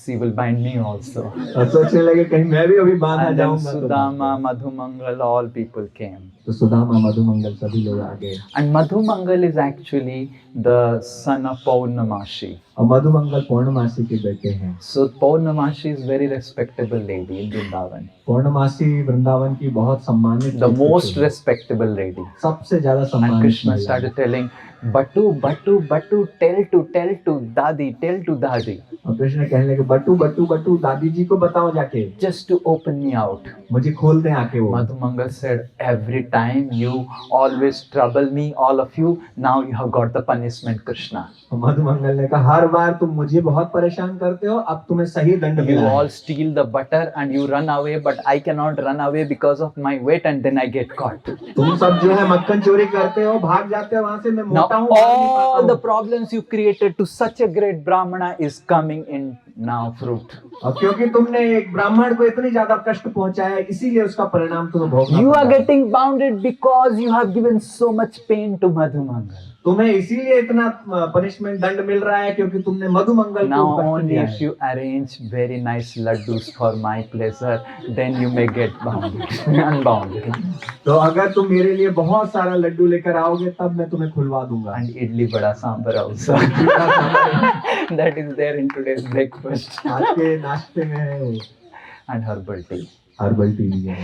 she will bind me also. और सोचने लगे कहीं मैं भी अभी बांधा And then जाऊंगा तो। Sudama, Madhumangal, all people came. तो सुदामा मधुमंगल सभी लोग आ गए। And Madhumangal is actually the son of Paurnamashi. और मधुमंगल पूर्णमासी के बेटे हैं। So Paurnamashi is very respectable lady in Vrindavan. पूर्णमासी वृंदावन की बहुत सम्मानित The व्यक्ति most थी। respectable lady. सबसे ज्यादा And सम्मानित Krishna महिला। started telling, Batu, Batu, Batu, tell to Dadi, tell to Dadi, और कृष्ण कहने लगे बट्टू बट्टू बट्टू दादी जी को बताओ जाके, just to open me out. मुझे खोल दें आके वो। Madhumangal said, every time you always trouble me, all of you, now you have got the punishment, Krishna. और मधुमंगल ने कहा हर बार तुम मुझे बहुत परेशान करते हो, अब तुम्हें सही दंड You मिला है। all steal the butter and you run away, but I cannot run away because of my weight and then I get caught. तुम सब जो है मक्खन चोरी करते हो, भाग जाते हो वहां से, मैं Now मोटा हूँ, भाग नहीं पाता all हूँ। the problems you created to such a great Brahmana is coming in now fruit. और क्योंकि तुमने एक ब्राह्मण को इतनी ज्यादा कष्ट पहुंचाया, इसीलिए उसका परिणाम तुम्हें भोगना You पड़ are रहा है। getting bounded because you have given so much pain to Madhumangal. तुम्हें इसीलिए इतना पनिशमेंट दंड मिल रहा है क्योंकि तुमने मधुमंगल Now को कष्ट only दिया if है। you arrange very nice laddus for my pleasure, then you may get bounded, unbounded. तो अगर तुम मेरे लिए बहुत सारा लड्डू लेकर आओगे तब मैं तुम्हें खुलवा दूंगा। And idli vada sambar also. That is there in today's breakfast. आज के नाश्ते में है वो And herbal tea. Herbal tea भी है।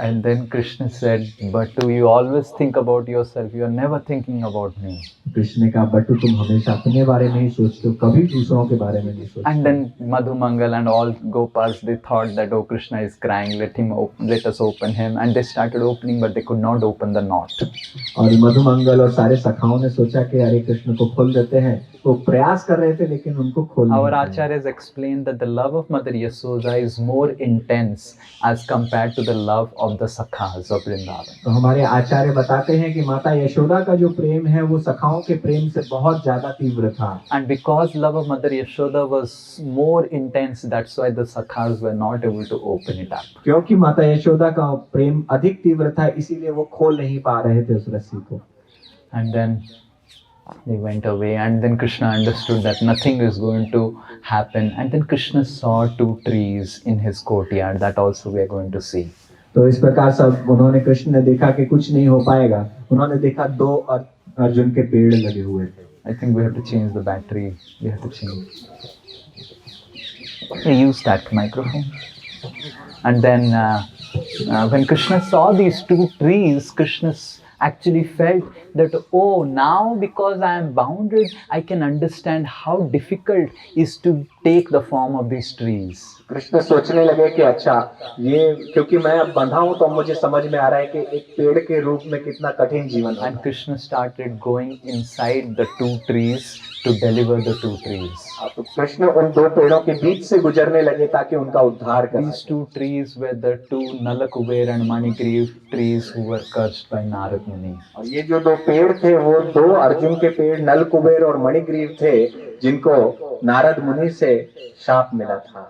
And then Krishna said, Batu, you always think about yourself. You are never thinking about me. Krishna ने कहा बट्टू तुम हमेशा अपने बारे में ही सोचते हो, कभी दूसरों के बारे में नहीं सोचते। And then Madhumangal and all Gopals, they thought that, oh, Krishna is crying, let us open him. And they started opening, but they could not open the knot. और मधुमंगल और सारे सखाओं ने सोचा कि अरे कृष्ण को खोल देते हैं, वो प्रयास कर रहे थे लेकिन उनको खोल नहीं Our पाए। acharyas explained that the love of Mother Yasoda is more intense as compared to the love of the sakhas of Vrindavan. तो हमारे आचार्य बताते हैं कि माता यशोदा का जो प्रेम है वो सखाओं के प्रेम से बहुत ज्यादा तीव्र था। And because love of Mother Yashoda was more intense, that's why the sakhas were not able to open it up. क्योंकि माता यशोदा का प्रेम अधिक तीव्र था, इसीलिए वो खोल नहीं पा रहे थे उस रस्सी को। And then they went away, and then Krishna understood that nothing is going to happen. And then Krishna saw two trees in his courtyard. That also we are going to see. तो इस प्रकार सब उन्होंने कृष्ण ने देखा कि कुछ नहीं हो पाएगा, उन्होंने देखा दो अर्जुन के पेड़ लगे हुए थे। I think we have to change the battery. We have to change. We use that microphone. And then when Krishna saw these two trees, Krishna actually felt that, oh, now because I am bounded, I can understand how difficult is to take the form of these trees. Krishna सोचने लगे कि अच्छा ये क्योंकि मैं अब बंधा हूँ तो मुझे समझ में आ रहा है कि एक पेड़ के रूप में कितना कठिन जीवन है। And Krishna started going inside the two trees to deliver the two trees. तो कृष्ण उन दो पेड़ों के बीच से गुजरने लगे ताकि उनका उद्धार कर These two trees were the two Nalakuber and Manigriv trees who were cursed by Narad Muni. और ये जो दो पेड़ थे वो दो अर्जुन के पेड़ नल कुबेर और मणिग्रीव थे जिनको नारद मुनि से शाप मिला था।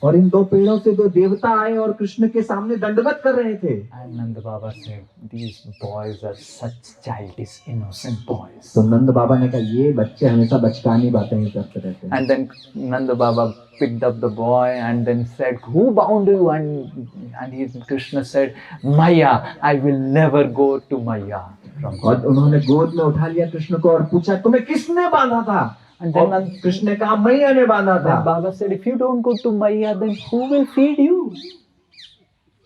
और इन दो पेड़ों से दो देवता आए और कृष्ण के सामने दंडवत कर रहे थे। And Nanda Baba said, these boys are such childish, innocent boys. तो नंद बाबा ने कहा ये बच्चे हमेशा बचकानी बातें ही करते रहते हैं। And then Nanda Baba picked up the boy and then said, who bound you? And Krishna said, Maya, I will never go to Maya. और उन्होंने गोद में उठा लिया कृष्ण को और पूछा तुम्हें किसने बांधा था? And then कृष्ण ने कहा मैया ने बांधा था। Then Baba said, if you don't go to Maya, then who will feed you?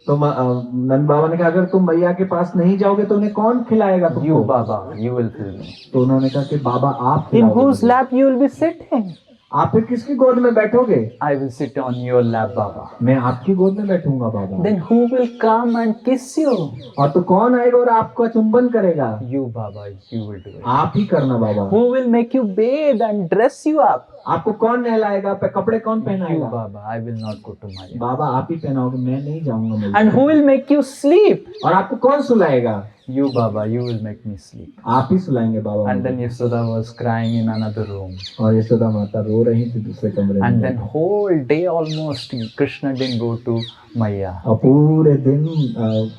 तो नंद बाबा ने कहा अगर तुम मैया के पास नहीं जाओगे तो उन्हें कौन खिलाएगा तुमको? You, Baba, you will feed me. तो उन्होंने कहा कि बाबा आप In खिलाओगे whose मुझे। lap you will be sitting? आप फिर किसकी गोद में बैठोगे? I will sit on your lap, Baba. मैं आपकी गोद में बैठूंगा बाबा। Then who will come and kiss you? और तो कौन आएगा और आपका चुंबन करेगा? You, Baba, you will do it. आप ही करना बाबा। Who will make you bathe and dress you up? आपको कौन नहलाएगा? कपड़े कौन You, पहनाएगा? Baba, I will not go to Maya. बाबा आप ही पहनाओगे, मैं नहीं जाऊंगा मैया। And who will make you sleep? और आपको कौन सुलाएगा? You, Baba, you will make me sleep. आप ही सुलाएंगे बाबा। And then Yasoda was crying in another room. और यशोदा माता रो रही थी दूसरे कमरे में। And then whole day almost Krishna didn't go to Maya. और पूरे दिन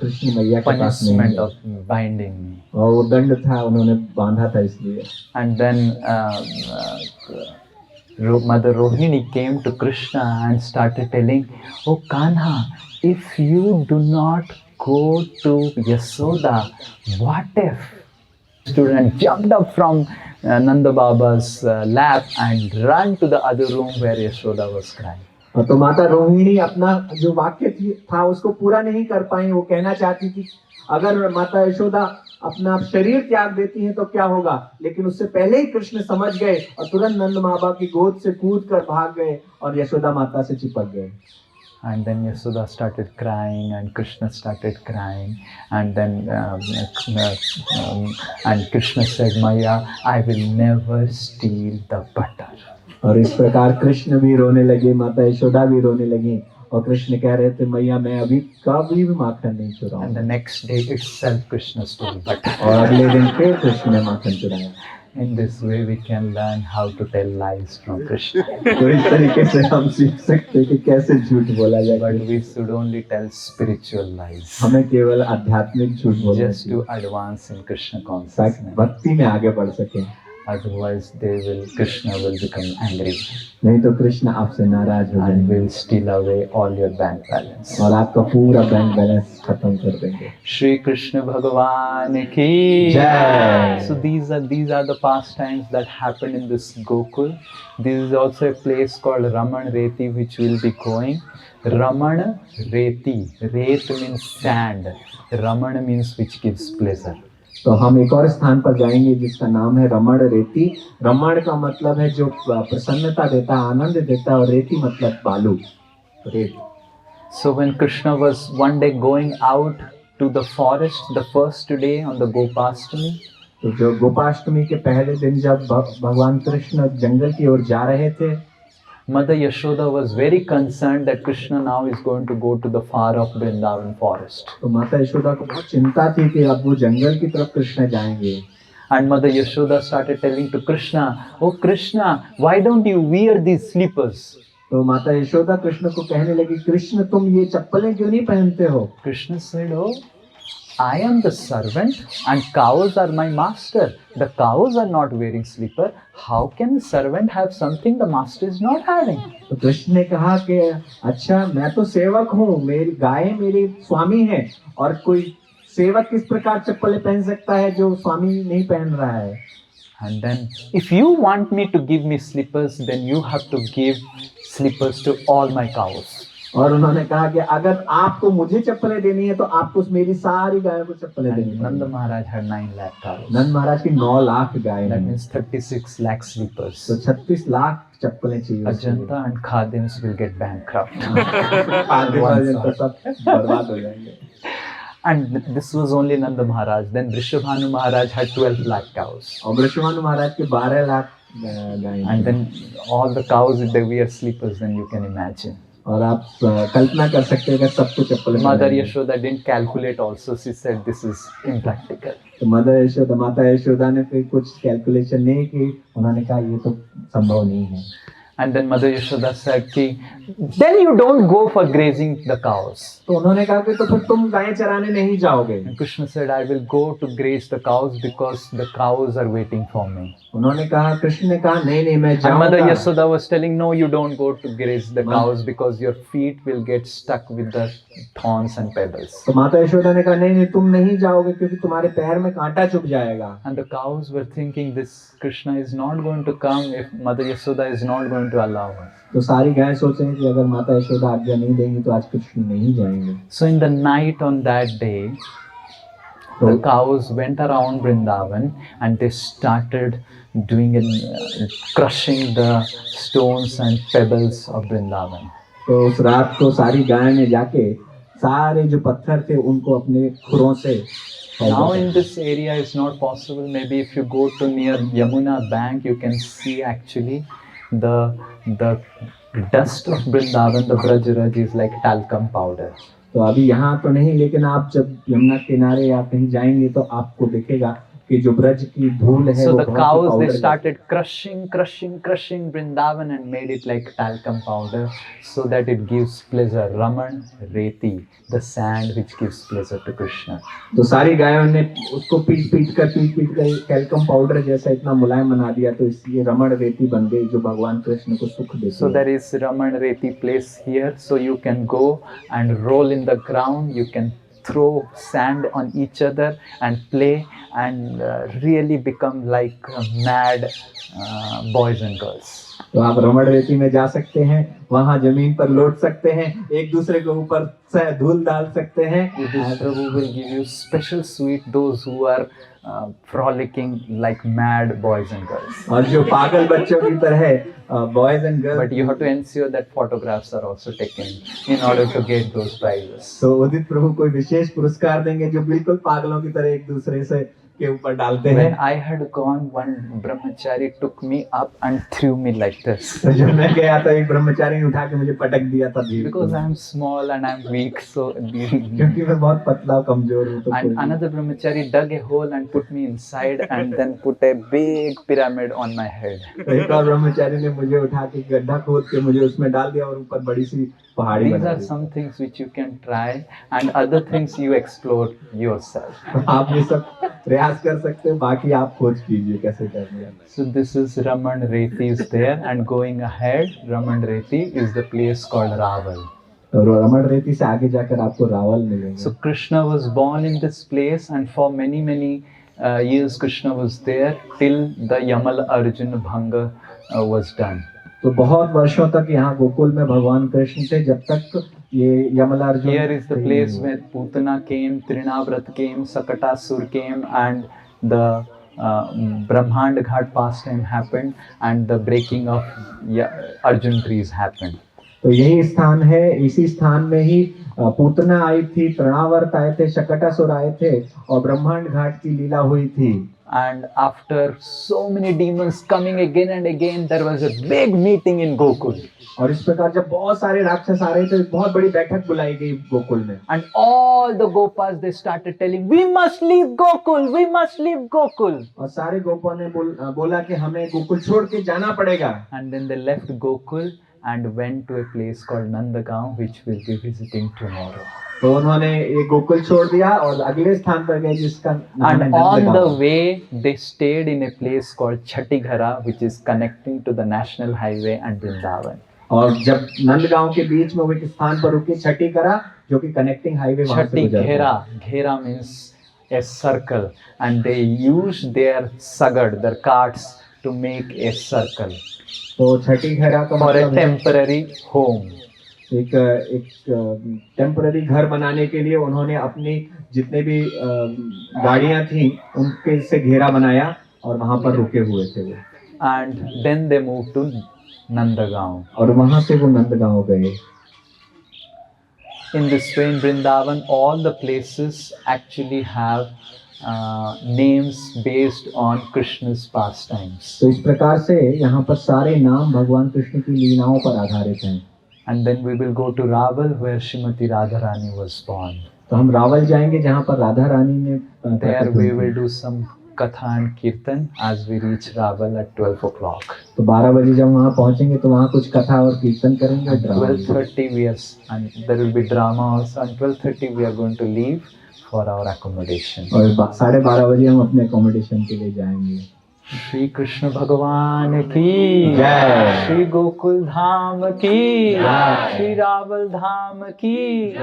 कृष्ण मैया के पास नहीं Punishment गए। of binding me. और वो दंड था, उन्होंने बांधा था इसलिए। And then Mother Rohini came to Krishna and started telling, oh Kanha, if you do not go to Yasoda, what if? Student jumped up from Nanda Baba's lap and ran to the other room where Yashoda was crying. और तो माता रोहिणी अपना जो वाक्य था उसको पूरा नहीं कर पाई। वो कहना चाहती थी अगर माता यशोदा अपना शरीर त्याग देती हैं तो क्या होगा, लेकिन उससे पहले ही कृष्ण समझ गए और तुरंत नंद माँ बाप की गोद से कूद कर भाग गए और यशोदा माता से चिपक गए। And then Yashoda started crying, and Krishna started crying, and then and Krishna said, "Maya, I will never steal the butter." और इस प्रकार कृष्ण भी रोने लगे, माता यशोदा भी रोने लगी और कृष्ण कह रहे थे मैया मैं अभी कभी भी माखन नहीं And चुराऊंगा। the next day itself, Krishna stole butter. और अगले दिन फिर कृष्ण ने माखन चुराया। In this way, we can learn how to tell lies from Krishna. तो इस तरीके से हम सीख सकते हैं कि कैसे झूठ बोला जाए। But we should only tell spiritual lies, हमें केवल आध्यात्मिक झूठ बोलना just चाहिए to advance in Krishna ताकि consciousness. भक्ति में आगे बढ़ सके, Otherwise, Krishna will become angry नहीं तो कृष्ण आपसे नाराज हो and जाएंगे will steal away all your bank balance. और आपका पूरा बैंक बैलेंस खत्म कर देंगे। Shri Krishna Bhagavan ki Jai. So these are the pastimes that happen in this Gokul. This is also a place called Raman Reti, which will be going. Raman Reti. Ret means sand. Raman means which gives pleasure. तो हम एक और स्थान पर जाएंगे जिसका नाम है रमण रेती। रमण का मतलब है जो प्रसन्नता देता है, आनंद देता है, और रेती मतलब बालू, रेत। So when Krishna was one day going out to the forest, the first day on the Gopastami, तो जो गोपाष्टमी के पहले दिन जब भगवान कृष्ण जंगल की ओर जा रहे थे, Mother Yashoda was very concerned that Krishna now is going to go to the far off Vrindavan forest. तो माता यशोदा को बहुत चिंता थी कि अब वो जंगल की तरफ कृष्ण जाएंगे। And Mother Yashoda started telling to Krishna, "Oh Krishna, why don't you wear these slippers?" तो माता यशोदा कृष्ण को कहने लगी, कृष्ण तुम ये चप्पलें क्यों नहीं पहनते हो? Krishna said, "Oh, I am the servant and cows are my master. The cows are not wearing slipper. How can the servant have something the master is not having?" तो कृष्ण ने कहा कि अच्छा मैं तो सेवक हूँ, मेरी गाय मेरी स्वामी है, और कोई सेवक किस प्रकार चप्पलें पहन सकता है जो स्वामी नहीं पहन रहा है? And then, if you want me to give me slippers, then you have to give slippers to all my cows. और उन्होंने कहा कि अगर आपको मुझे चप्पलें देनी है तो आपको मेरी सारी गायों को चप्पलें देनी And है। Nanda Maharaj had 9 lakh cows. नंद महाराज की 9 लाख गायें That हैं, means 36 lakh slippers. तो 36 लाख चप्पलें चाहिए उसके लिए। Ajanta and Khadims will get bankrupt. आधे वर्जन तो सब बर्बाद हो जाएंगे। And this was only Nanda Maharaj. Then Vrishabhanu Maharaj had 12 lakh cows. और वृषभानु महाराज के 12 लाख गायें And हैं। then all the cows, if they wear slippers, then you can imagine. और आप कल्पना कर सकते हैं कि सबको चप्पलें Mother पहनाएंगे। Yashoda didn't calculate also. She said this is impractical. तो माता यशोदा ने फिर कुछ कैलकुलेशन नहीं की, उन्होंने कहा ये तो संभव नहीं है। And then Mother Yashoda said, then you don't go for grazing the cows. तो उन्होंने कहा कि तो फिर तुम गायें चराने नहीं जाओगे। And Krishna said, I will go to graze the cows because the cows are waiting for me. उन्होंने कहा, कृष्ण ने कहा नहीं नहीं मैं And Mother जाऊंगा। Yashoda was telling, no, you don't go to graze the cows because your feet will get stuck with the thorns and pebbles. तो माता यशोदा ने कहा नहीं नहीं तुम नहीं जाओगे क्योंकि तुम्हारे पैर में कांटा चुभ जाएगा। And the cows were thinking this Krishna is not going to come if Mother Yashoda is not going to allow us. तो सारी गायें सोचें कि अगर माता यशोदा आज्ञा नहीं देंगी तो आज कृष्ण नहीं जाएंगे। So in the night on that day, the cows went around Vrindavan and they started doing crushing the stones and pebbles of Vrindavan. तो उस रात को सारी गायें ने जाके सारे जो पत्थर थे उनको अपने खुरों से Now in this area is not possible. Maybe if you go to near Yamuna bank, you can see actually the dust of Vrindavan, the Braj is like talcum powder. तो अभी यहाँ तो नहीं, लेकिन आप जब यमुना किनारे या कहीं जाएंगे तो आपको दिखेगा कि जो ब्रज की धूल है So वो the बहुत cows, powder they started crushing Vrindavan and made it like talcum powder so that it gives pleasure. Raman Reti, the sand which gives pleasure to Krishna. तो सारी गायों ने उसको पीट कर कैल्कम पाउडर जैसा इतना मुलायम बना दिया, तो इसलिए रमण रेती बन गई जो भगवान कृष्ण को सुख देती है। So there is Raman Reti place here, so you can go and roll in the ground, you can throw sand on each other and play and really become like mad boys and girls. तो आप रमण रेती में जा सकते हैं, वहां जमीन पर लौट सकते हैं, एक दूसरे के ऊपर से धूल डाल सकते हैं। Yudhishthira Prabhu will give you special sweet those who are frolicking like mad boys and girls. और जो पागल बच्चों की तरह boys and girls, But you have to ensure that photographs are also taken in order to get those prizes. तो उदित प्रभु कोई विशेष पुरस्कार देंगे जो बिल्कुल पागलों की तरह एक दूसरे से के ऊपर डालते हैं। When I had gone, one brahmachari took me up and threw me like this. तो जब मैं गया तो एक ब्रह्मचारी ने उठा के मुझे पटक दिया था भीड़ Because को। I am small and I am weak, so क्योंकि मैं बहुत पतला कमजोर हूँ, तो and another brahmachari dug a hole and put me inside and then put a big pyramid on my head. एक और ब्रह्मचारी ने मुझे उठा के गड्ढा खोद के मुझे उसमें डाल दिया और ऊपर बड़ी सी पहाड़ी These बना are the. some things which you can try and other things you explore yourself. आप ये सब प्रयास कर सकते हो, बाकी आप खोज कीजिए कैसे करना है। So this is Raman Reti is there, and going ahead, Raman Reti is the place called Raval. और रमण रेती से आगे जाकर आपको रावल मिलेंगे। So Krishna was born in this place, and for many years Krishna was there till the Yamal Arjuna Bhanga was done. तो बहुत वर्षों तक यहाँ गोकुल में भगवान कृष्ण थे, जब तक ये Yamalarjun. Here is the place where Putana came, Trinavrat came, Sakatasur came, and the Brahmand Ghat pastime happened, and the breaking of Arjun trees happened. तो यही स्थान है, इसी स्थान में ही पूतना आई थी, तृणावर्त आए थे, शकटासुर आए थे और ब्रह्मांड घाट की लीला हुई थी। And after so many demons coming again and again, there was a big meeting in Gokul. और इस प्रकार जब बहुत सारे राक्षस आ रहे थे, बहुत बड़ी बैठक बुलाई गई गोकुल में। And all the Gopas, they started telling, we must leave Gokul, we must leave Gokul. और सारे गोपों ने बोला कि हमें गोकुल छोड़ के जाना पड़ेगा। And then they left Gokul and went to a place called Nandagaon, which we'll be visiting tomorrow. तो उन्होंने ये गोकुल छोड़ दिया और अगले स्थान पर गए जिसका नाम है And on the Nandgaon. way, they stayed in a place called Chhattighara, which is connecting to the national highway and Vrindavan. और जब नंदगांव के बीच में वो एक स्थान पर रुके, छठीकरा, जो कि कनेक्टिंग हाईवे वहां से गुजरता है। Chhattighara, Ghera means a circle, and they used their sagad, their carts, to make a circle तो छठीकरा का for a मतलब है temporary home. एक टेम्पररी घर बनाने के लिए उन्होंने अपनी जितने भी गाड़ियां थी उनके से घेरा बनाया और वहां पर रुके हुए थे वो। And then they moved to Nandagaon. और वहां से वो नंदगांव गए। In this way, in Vrindavan, all the places actually have names based on Krishna's pastimes. तो इस प्रकार से यहाँ पर सारे नाम भगवान कृष्ण की लीलाओं पर आधारित हैं। And then we will go to Raval, where Srimati Radharani was born. तो हम रावल जाएंगे जहाँ पर राधा रानी ने There we will do some katha and kirtan as we reach Raval at 12 o'clock. तो 12 बजे जब वहाँ पहुँचेंगे तो वहाँ कुछ कथा और कीर्तन करेंगे। At 12:30 we are, and there will be drama also. At 12:30 we are going to leave for our accommodation. और 12:30 बजे हम अपने अकोमोडेशन के लिए जाएंगे। श्री कृष्ण भगवान की जय। श्री गोकुल धाम की जय। श्री रावल धाम की।